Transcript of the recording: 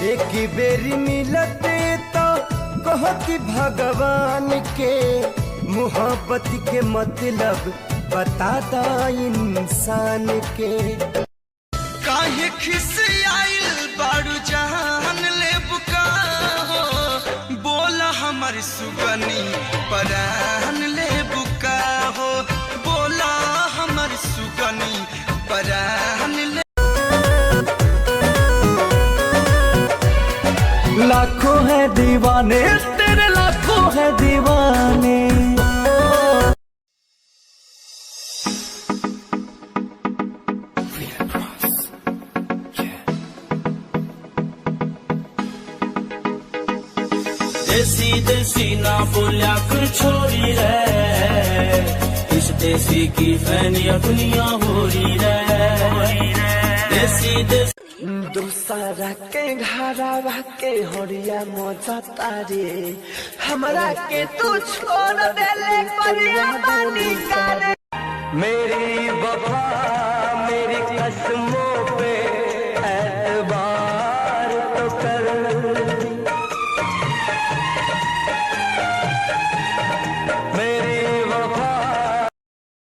एक बेरी मिलते तो कहती भगवान के मोहब्बत के मतलब बता दा इंसान के। काहे खिसियाइल बारू जहान ले बुका हो, बोला हमर सुगनी परान ले बुका हो, बोला हमर सुगनी परान ले। लाखों है दीवाने तेरे, लाखों है दीवाने। देसी देसी ना बोलिया कर छोरी रे, इस देसी की फैनिया दुनिया हो रही रे। देसी देसी दूसरा के घरवा के होरिया मजा तारे, हमरा के तू छोड़ देले परिया बानी करे। मेरी वफा मेरी कसमों